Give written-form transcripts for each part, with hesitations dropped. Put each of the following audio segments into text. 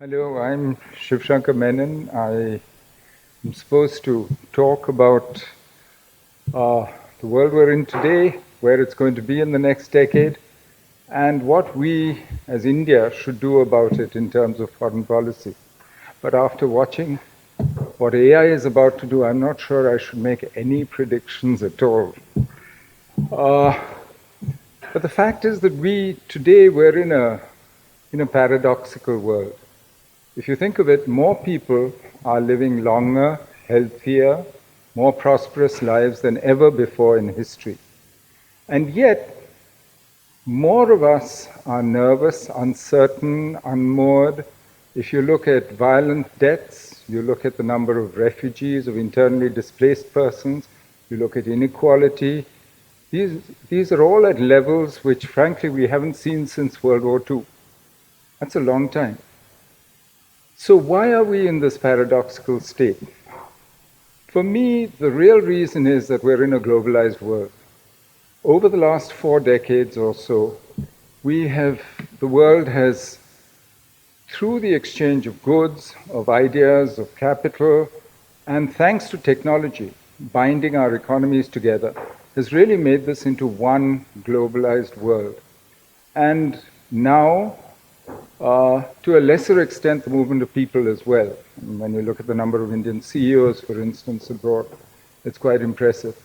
Hello, I'm Shivshankar Menon. I am supposed to talk about the world we're in today, where it's going to be in the next decade, and what we as India should do about it in terms of foreign policy. But after watching what AI is about to do, I'm not sure I should make any predictions at all. But the fact is that today we're in a paradoxical world. If you think of it, more people are living longer, healthier, more prosperous lives than ever before in history. And yet, more of us are nervous, uncertain, unmoored. If you look at violent deaths, you look at the number of refugees, of internally displaced persons, you look at inequality, these are all at levels which, frankly, we haven't seen since World War II. That's a long time. So why are we in this paradoxical state? For me, the real reason is that we're in a globalized world. Over the last 4 decades or so, the world has, through the exchange of goods, of ideas, of capital, and thanks to technology, binding our economies together, has really made this into one globalized world. And now, to a lesser extent, the movement of people as well. And when you look at the number of Indian CEOs, for instance, abroad, it's quite impressive.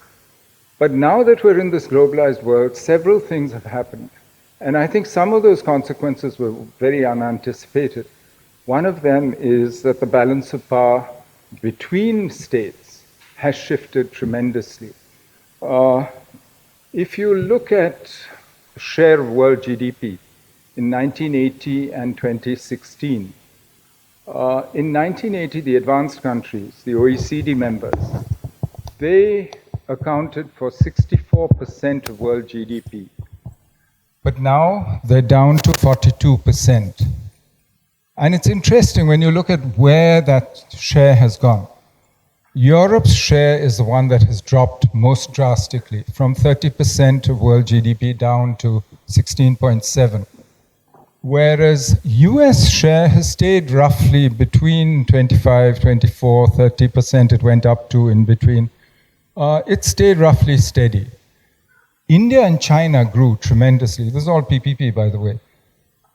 But now that we're in this globalized world, several things have happened. And I think some of those consequences were very unanticipated. One of them is that the balance of power between states has shifted tremendously. If you look at the share of world GDP, in 1980 and 2016. In 1980, the advanced countries, the OECD members, they accounted for 64% of world GDP. But now they're down to 42%. And it's interesting when you look at where that share has gone. Europe's share is the one that has dropped most drastically, from 30% of world GDP down to 16.7%. Whereas US share has stayed roughly between 25, 24, 30%, it went up to in between. It stayed roughly steady. India and China grew tremendously. This is all PPP, by the way.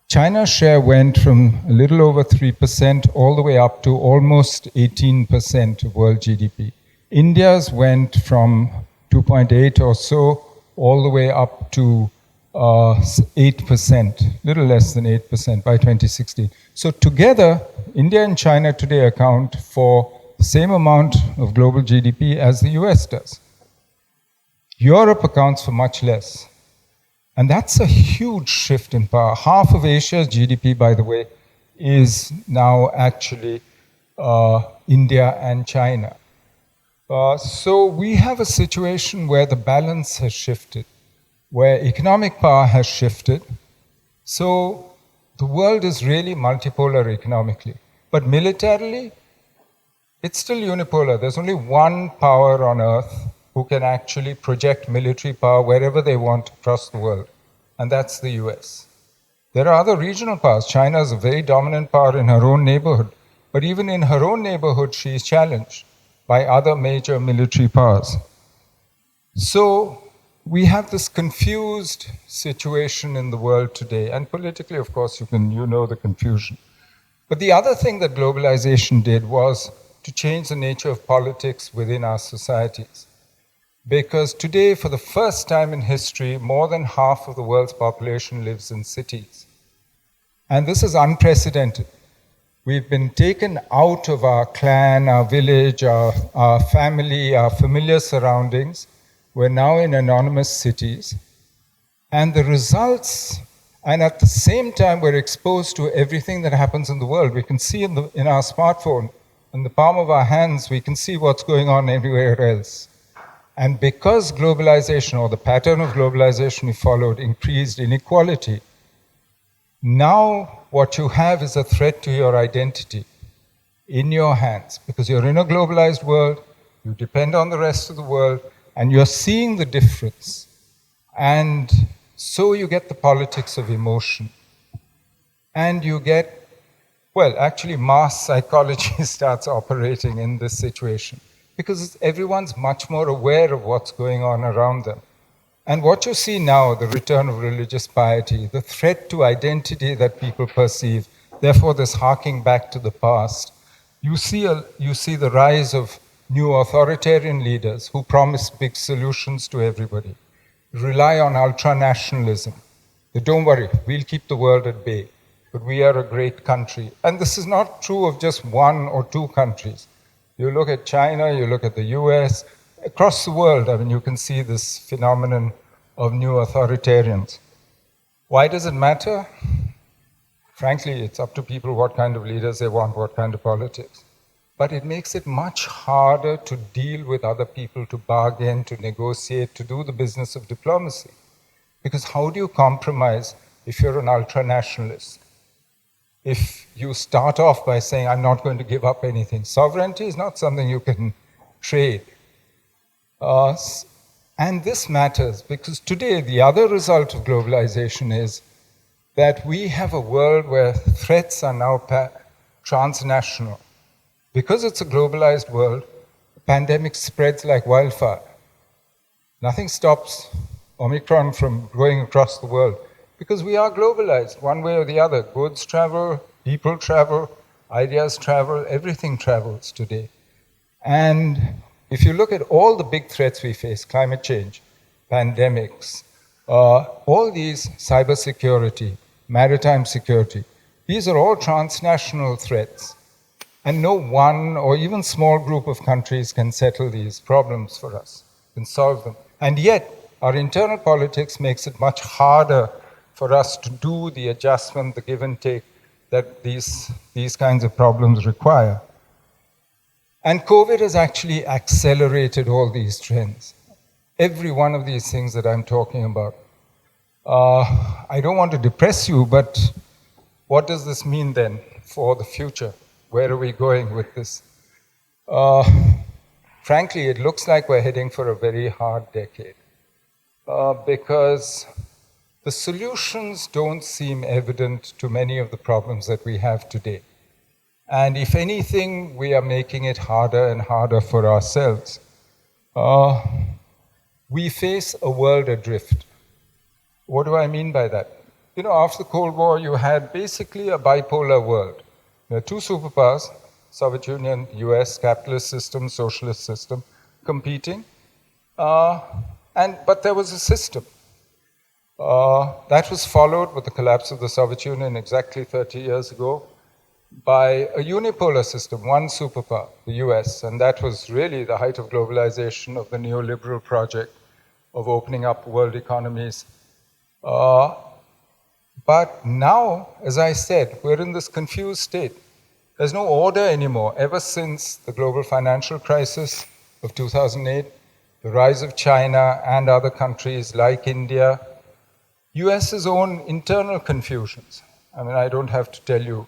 China's share went from a little over 3% all the way up to almost 18% of world GDP. India's went from 2.8 or so all the way up to 8%, little less than 8% by 2016. So together, India and China today account for the same amount of global GDP as the US does. Europe accounts for much less. And that's a huge shift in power. Half of Asia's GDP, by the way, is now actually India and China. So we have a situation where the balance has shifted, where economic power has shifted. So the world is really multipolar economically. But militarily, it's still unipolar. There's only one power on earth who can actually project military power wherever they want across the world, and that's the US. There are other regional powers. China is a very dominant power in her own neighborhood, but even in her own neighborhood, she is challenged by other major military powers. So we have this confused situation in the world today, and politically, of course, you know the confusion. But the other thing that globalization did was to change the nature of politics within our societies. Because today, for the first time in history, more than half of the world's population lives in cities. And this is unprecedented. We've been taken out of our clan, our village, our family, our familiar surroundings. We're now in anonymous cities. And the results, and at the same time, we're exposed to everything that happens in the world. We can see in our smartphone, in the palm of our hands, we can see what's going on everywhere else. And because globalization, or the pattern of globalization we followed, increased inequality, now what you have is a threat to your identity in your hands. Because you're in a globalized world, you depend on the rest of the world, and you're seeing the difference. And so you get the politics of emotion. And you get Well, actually, mass psychology starts operating in this situation because everyone's much more aware of what's going on around them. And what you see now, the return of religious piety, the threat to identity that people perceive, therefore this harking back to the past, you see the rise of new authoritarian leaders who promise big solutions to everybody, rely on ultranationalism. Don't worry, we'll keep the world at bay, but we are a great country. And this is not true of just one or two countries. You look at China, you look at the US, across the world, I mean, you can see this phenomenon of new authoritarians. Why does it matter? Frankly, it's up to people what kind of leaders they want, what kind of politics. But it makes it much harder to deal with other people, to bargain, to negotiate, to do the business of diplomacy. Because how do you compromise if you're an ultranationalist? If you start off by saying, I'm not going to give up anything. Sovereignty is not something you can trade. And this matters because today the other result of globalization is that we have a world where threats are now transnational. Because it's a globalized world, the pandemic spreads like wildfire. Nothing stops Omicron from going across the world because we are globalized one way or the other. Goods travel, people travel, ideas travel, everything travels today. And if you look at all the big threats we face, climate change, pandemics, all these, cybersecurity, maritime security, these are all transnational threats. And no one or even small group of countries can settle these problems for us, can solve them. And yet, our internal politics makes it much harder for us to do the adjustment, the give and take that these kinds of problems require. And COVID has actually accelerated all these trends. Every one of these things that I'm talking about. I don't want to depress you, but what does this mean then for the future? Where are we going with this? Frankly, it looks like we're heading for a very hard decade because the solutions don't seem evident to many of the problems that we have today. And if anything, we are making it harder and harder for ourselves. We face a world adrift. What do I mean by that? You know, after the Cold War, you had basically a bipolar world. There are two superpowers, Soviet Union, US, capitalist system, socialist system, competing. But there was a system. That was followed with the collapse of the Soviet Union exactly 30 years ago by a unipolar system, one superpower, the US, and that was really the height of globalization, of the neoliberal project of opening up world economies. But now, as I said, we're in this confused state. There's no order anymore. Ever since the global financial crisis of 2008, the rise of China and other countries like India, US's own internal confusions. I mean, I don't have to tell you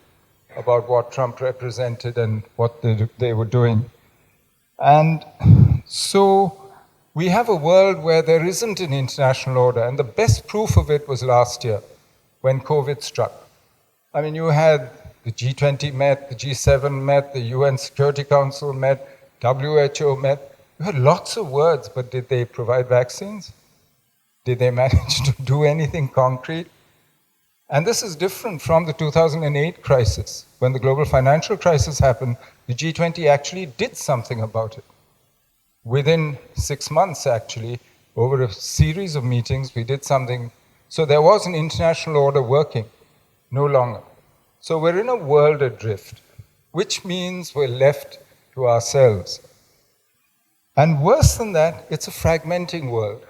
about what Trump represented and what they were doing. And so we have a world where there isn't an international order, and the best proof of it was last year when COVID struck. I mean, you had the G20 met, the G7 met, the UN Security Council met, WHO met. You had lots of words, but did they provide vaccines? Did they manage to do anything concrete? And this is different from the 2008 crisis. When the global financial crisis happened, the G20 actually did something about it. Within 6 months, actually, over a series of meetings, we did something. So there was an international order working, no longer. So we're in a world adrift, which means we're left to ourselves. And worse than that, it's a fragmenting world.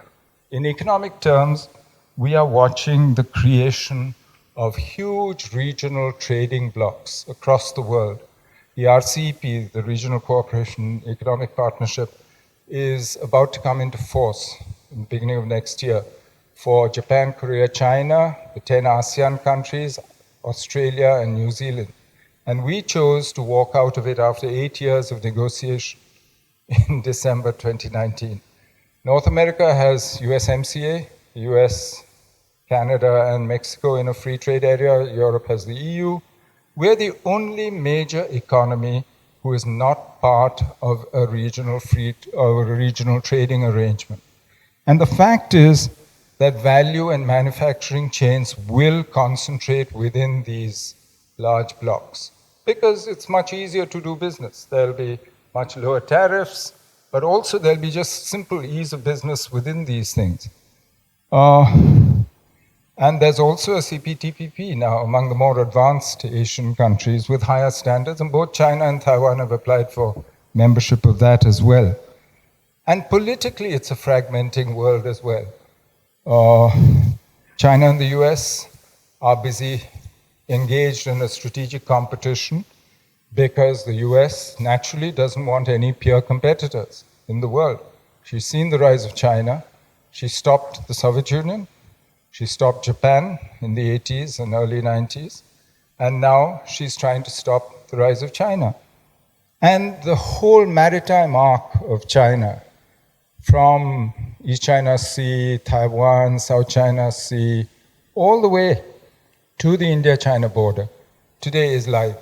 In economic terms, we are watching the creation of huge regional trading blocs across the world. The RCEP, the Regional Cooperation Economic Partnership, is about to come into force in the beginning of next year for Japan, Korea, China, the 10 ASEAN countries, Australia, and New Zealand. And we chose to walk out of it after 8 years of negotiation in December 2019. North America has USMCA, US, Canada, and Mexico in a free trade area. Europe has the EU. We're the only major economy who is not part of a regional trading arrangement. And the fact is that value and manufacturing chains will concentrate within these large blocks because it's much easier to do business. There'll be much lower tariffs, but also there'll be just simple ease of business within these things. And there's also a CPTPP now among the more advanced Asian countries with higher standards, and both China and Taiwan have applied for membership of that as well. And politically, it's a fragmenting world as well. China and the US are busy engaged in a strategic competition because the US naturally doesn't want any peer competitors in the world. She's seen the rise of China. She stopped the Soviet Union. She stopped Japan in the 80s and early 90s. And now she's trying to stop the rise of China. And the whole maritime arc of China, from East China Sea, Taiwan, South China Sea, all the way to the India-China border, today is live,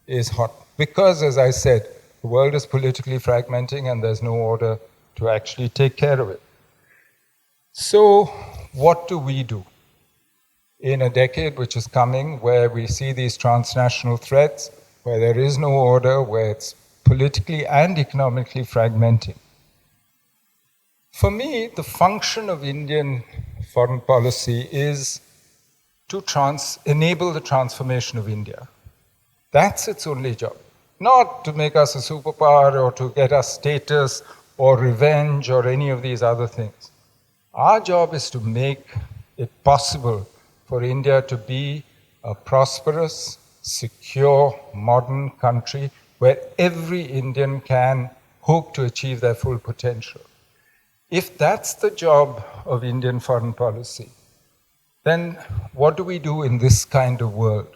is hot. Because, as I said, the world is politically fragmenting and there's no order to actually take care of it. So, what do we do in a decade which is coming where we see these transnational threats, where there is no order, where it's politically and economically fragmenting? For me, the function of Indian foreign policy is to enable the transformation of India. That's its only job. Not to make us a superpower or to get us status or revenge or any of these other things. Our job is to make it possible for India to be a prosperous, secure, modern country where every Indian can hope to achieve their full potential. If that's the job of Indian foreign policy, then what do we do in this kind of world?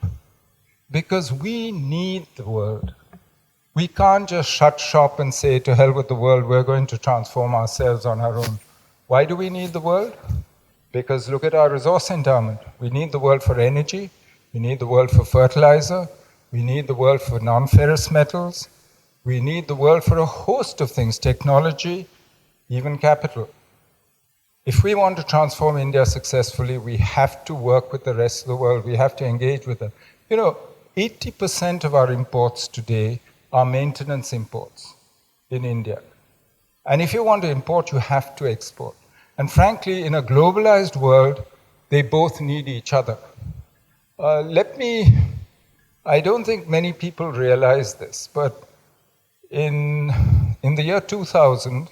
Because we need the world. We can't just shut shop and say, to hell with the world, we're going to transform ourselves on our own. Why do we need the world? Because look at our resource endowment. We need the world for energy. We need the world for fertilizer. We need the world for non-ferrous metals. We need the world for a host of things, technology, even capital. If we want to transform India successfully, we have to work with the rest of the world. We have to engage with them. 80% of our imports today are maintenance imports in India. And if you want to import, you have to export. And frankly, in a globalized world, they both need each other. I don't think many people realize this, but in the year 2000,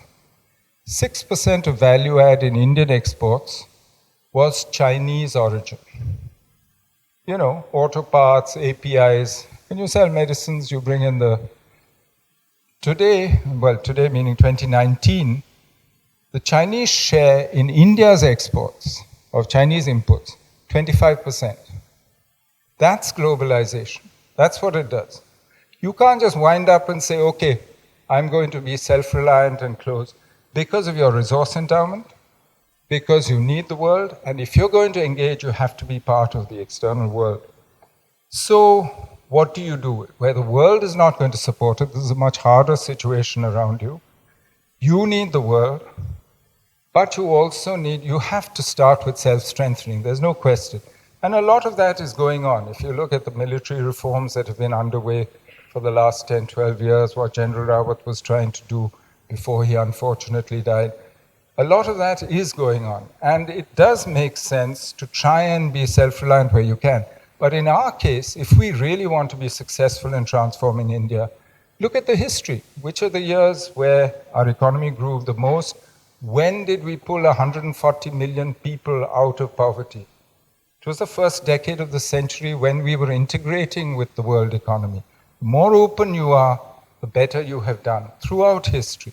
6% of value add in Indian exports was Chinese origin. Auto parts, APIs. When you sell medicines, you bring in today meaning 2019, the Chinese share in India's exports of Chinese inputs, 25%. That's globalization. That's what it does. You can't just wind up and say, okay, I'm going to be self-reliant and close because of your resource endowment, because you need the world, and if you're going to engage, you have to be part of the external world. So, what do you do? Where the world is not going to support it, this is a much harder situation around you. You need the world, but you have to start with self-strengthening. There's no question. And a lot of that is going on. If you look at the military reforms that have been underway for the last 10, 12 years, what General Rawat was trying to do before he unfortunately died, a lot of that is going on. And it does make sense to try and be self-reliant where you can. But in our case, if we really want to be successful in transforming India, look at the history. Which are the years where our economy grew the most? When did we pull 140 million people out of poverty? It was the first decade of the century when we were integrating with the world economy. The more open you are, the better you have done throughout history,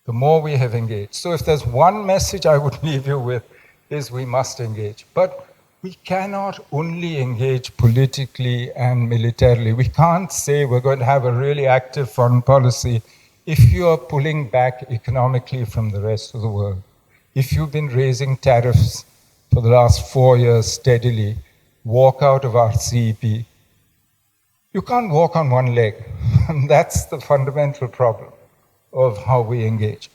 the more we have engaged. So if there's one message I would leave you with, is we must engage. But we cannot only engage politically and militarily. We can't say we're going to have a really active foreign policy if you are pulling back economically from the rest of the world. If you've been raising tariffs for the last 4 years steadily, walk out of our CEP. You can't walk on one leg. That's the fundamental problem of how we engage.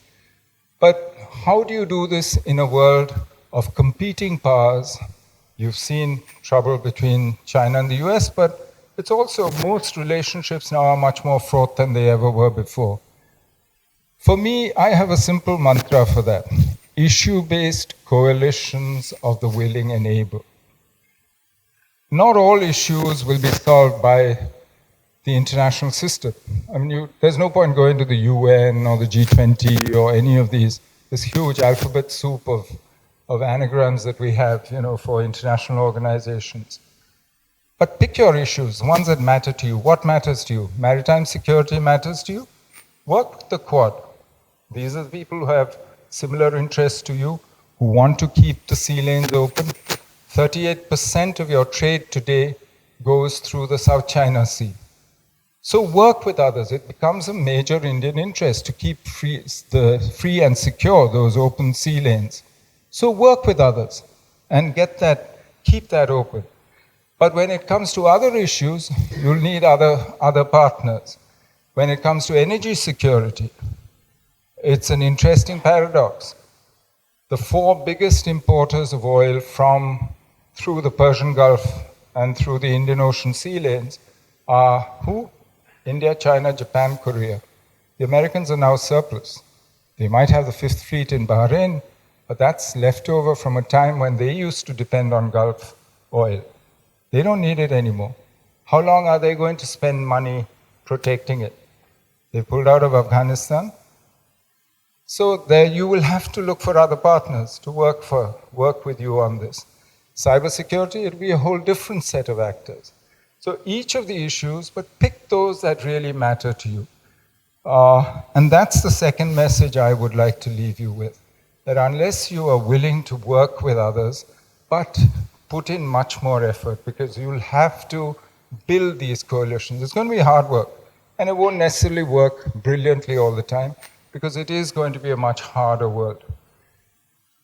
But how do you do this in a world of competing powers? You've seen trouble between China and the US, but it's also most relationships now are much more fraught than they ever were before. For me, I have a simple mantra for that. Issue-based coalitions of the willing and able. Not all issues will be solved by the international system. I mean, there's no point going to the UN or the G20 or any of this huge alphabet soup of anagrams that we have, for international organizations. But pick your issues, ones that matter to you. What matters to you? Maritime security matters to you? Work with the Quad. These are the people who have similar interests to you, who want to keep the sea lanes open. 38% of your trade today goes through the South China Sea. So work with others. It becomes a major Indian interest to keep free and secure those open sea lanes. So work with others and keep that open. But when it comes to other issues, you'll need other partners. When it comes to energy security, it's an interesting paradox. The 4 biggest importers of oil through the Persian Gulf and through the Indian Ocean sea lanes are who? India, China, Japan, Korea. The Americans are now surplus. They might have the 5th Fleet in Bahrain, but that's leftover from a time when they used to depend on Gulf oil. They don't need it anymore. How long are they going to spend money protecting it? They pulled out of Afghanistan. So there you will have to look for other partners to work with you on this. Cybersecurity, it'll be a whole different set of actors. So each of the issues, but pick those that really matter to you. And that's the second message I would like to leave you with, that unless you are willing to work with others, but put in much more effort, because you'll have to build these coalitions. It's going to be hard work, and it won't necessarily work brilliantly all the time, because it is going to be a much harder world.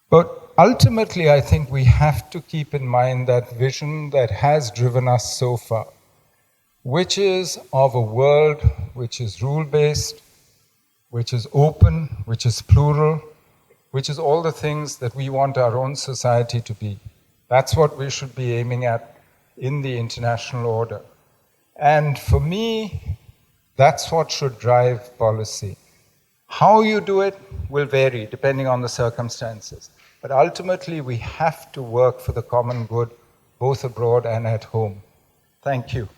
But ultimately, I think we have to keep in mind that vision that has driven us so far, which is of a world which is rule-based, which is open, which is plural, which is all the things that we want our own society to be. That's what we should be aiming at in the international order. And for me, that's what should drive policy. How you do it will vary depending on the circumstances. But ultimately, we have to work for the common good, both abroad and at home. Thank you.